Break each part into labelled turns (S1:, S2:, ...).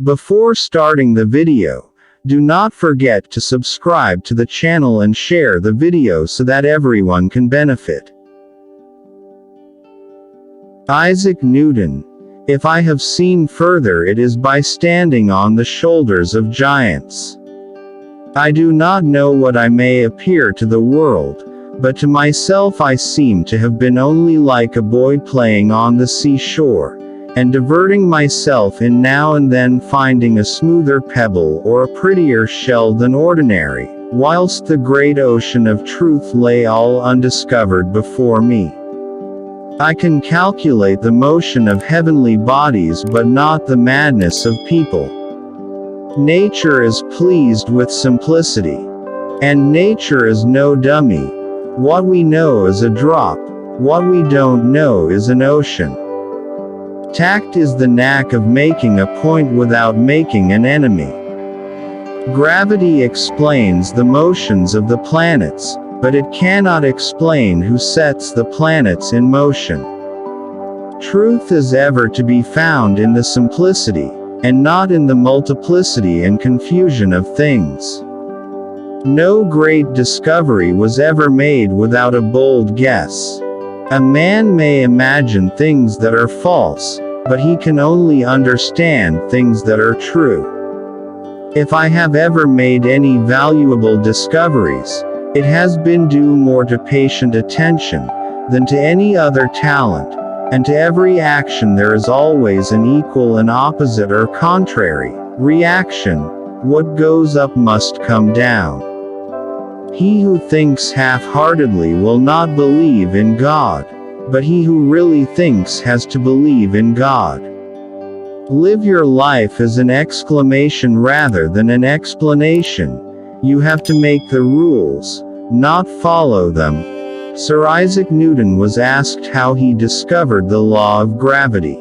S1: Before starting the video, do not forget to subscribe to the channel and share the video so that everyone can benefit. Isaac Newton. If I have seen further, it is by standing on the shoulders of giants. I do not know what I may appear to the world, but to myself I seem to have been only like a boy playing on the seashore, and diverting myself in now and then finding a smoother pebble or a prettier shell than ordinary, whilst the great ocean of truth lay all undiscovered before me. I can calculate the motion of heavenly bodies but not the madness of people. Nature is pleased with simplicity. And nature is no dummy. What we know is a drop, what we don't know is an ocean. Tact is the knack of making a point without making an enemy. Gravity explains the motions of the planets, but it cannot explain who sets the planets in motion. Truth is ever to be found in the simplicity, and not in the multiplicity and confusion of things. No great discovery was ever made without a bold guess. A man may imagine things that are false, but he can only understand things that are true. If I have ever made any valuable discoveries, it has been due more to patient attention than to any other talent, and to every action there is always an equal and opposite or contrary reaction. What goes up must come down. He who thinks half-heartedly will not believe in God, but he who really thinks has to believe in God. Live your life as an exclamation rather than an explanation. You have to make the rules, not follow them. Sir Isaac Newton was asked how he discovered the law of gravity.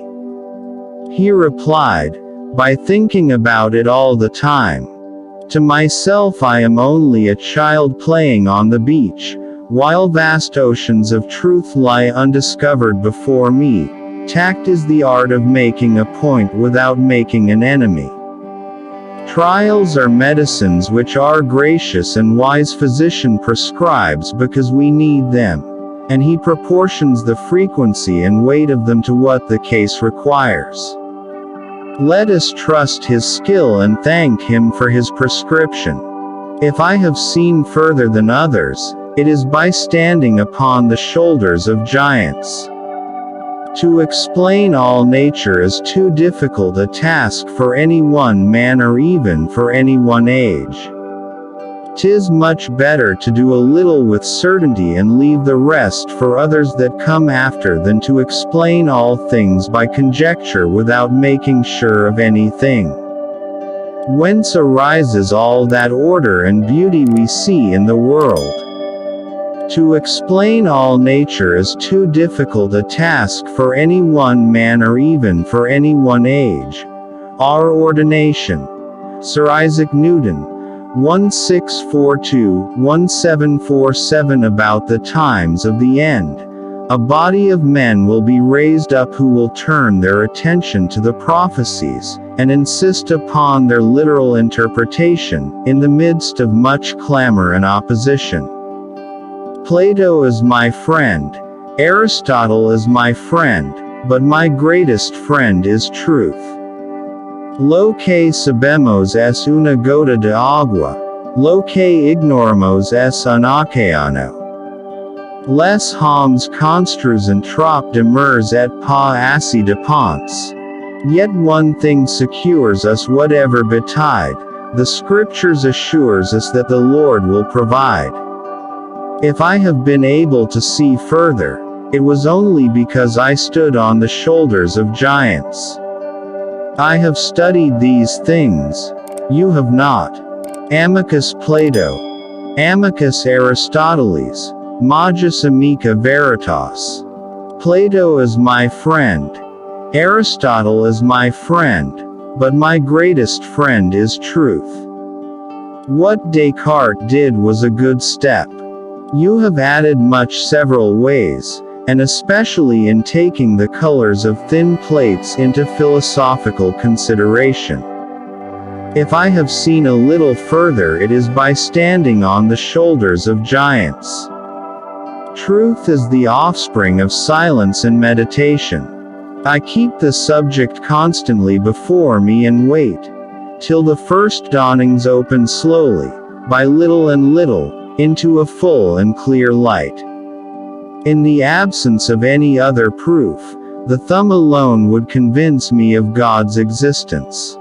S1: He replied, "By thinking about it all the time. To myself I am only a child playing on the beach, while vast oceans of truth lie undiscovered before me. Tact is the art of making a point without making an enemy." Trials are medicines which our gracious and wise physician prescribes because we need them, and he proportions the frequency and weight of them to what the case requires. Let us trust his skill and thank him for his prescription. If I have seen further than others, it is by standing upon the shoulders of giants. To explain all nature is too difficult a task for any one man or even for any one age. 'Tis much better to do a little with certainty and leave the rest for others that come after than to explain all things by conjecture without making sure of anything. Whence arises all that order and beauty we see in the world? To explain all nature is too difficult a task for any one man or even for any one age. Our ordination. Sir Isaac Newton, 1642-1747. About the times of the end, a body of men will be raised up who will turn their attention to the prophecies, and insist upon their literal interpretation, in the midst of much clamor and opposition. Plato is my friend, Aristotle is my friend, but my greatest friend is truth. Lo que sabemos es una gota de agua, lo que ignoramos es un océano. Les hommes construisent trop de mers et pas assez de ponts. Yet one thing secures us whatever betide, the scriptures assures us that the Lord will provide. If I have been able to see further, it was only because I stood on the shoulders of giants. I have studied these things. You have not. Amicus Plato. Amicus Aristoteles. Magis amica veritas. Plato is my friend. Aristotle is my friend. But my greatest friend is truth. What Descartes did was a good step. You have added much several ways, and especially in taking the colors of thin plates into philosophical consideration. If I have seen a little further, it is by standing on the shoulders of giants. Truth is the offspring of silence and meditation. I keep the subject constantly before me and wait, till the first dawnings open slowly, by little and little, into a full and clear light. In the absence of any other proof, the thumb alone would convince me of God's existence.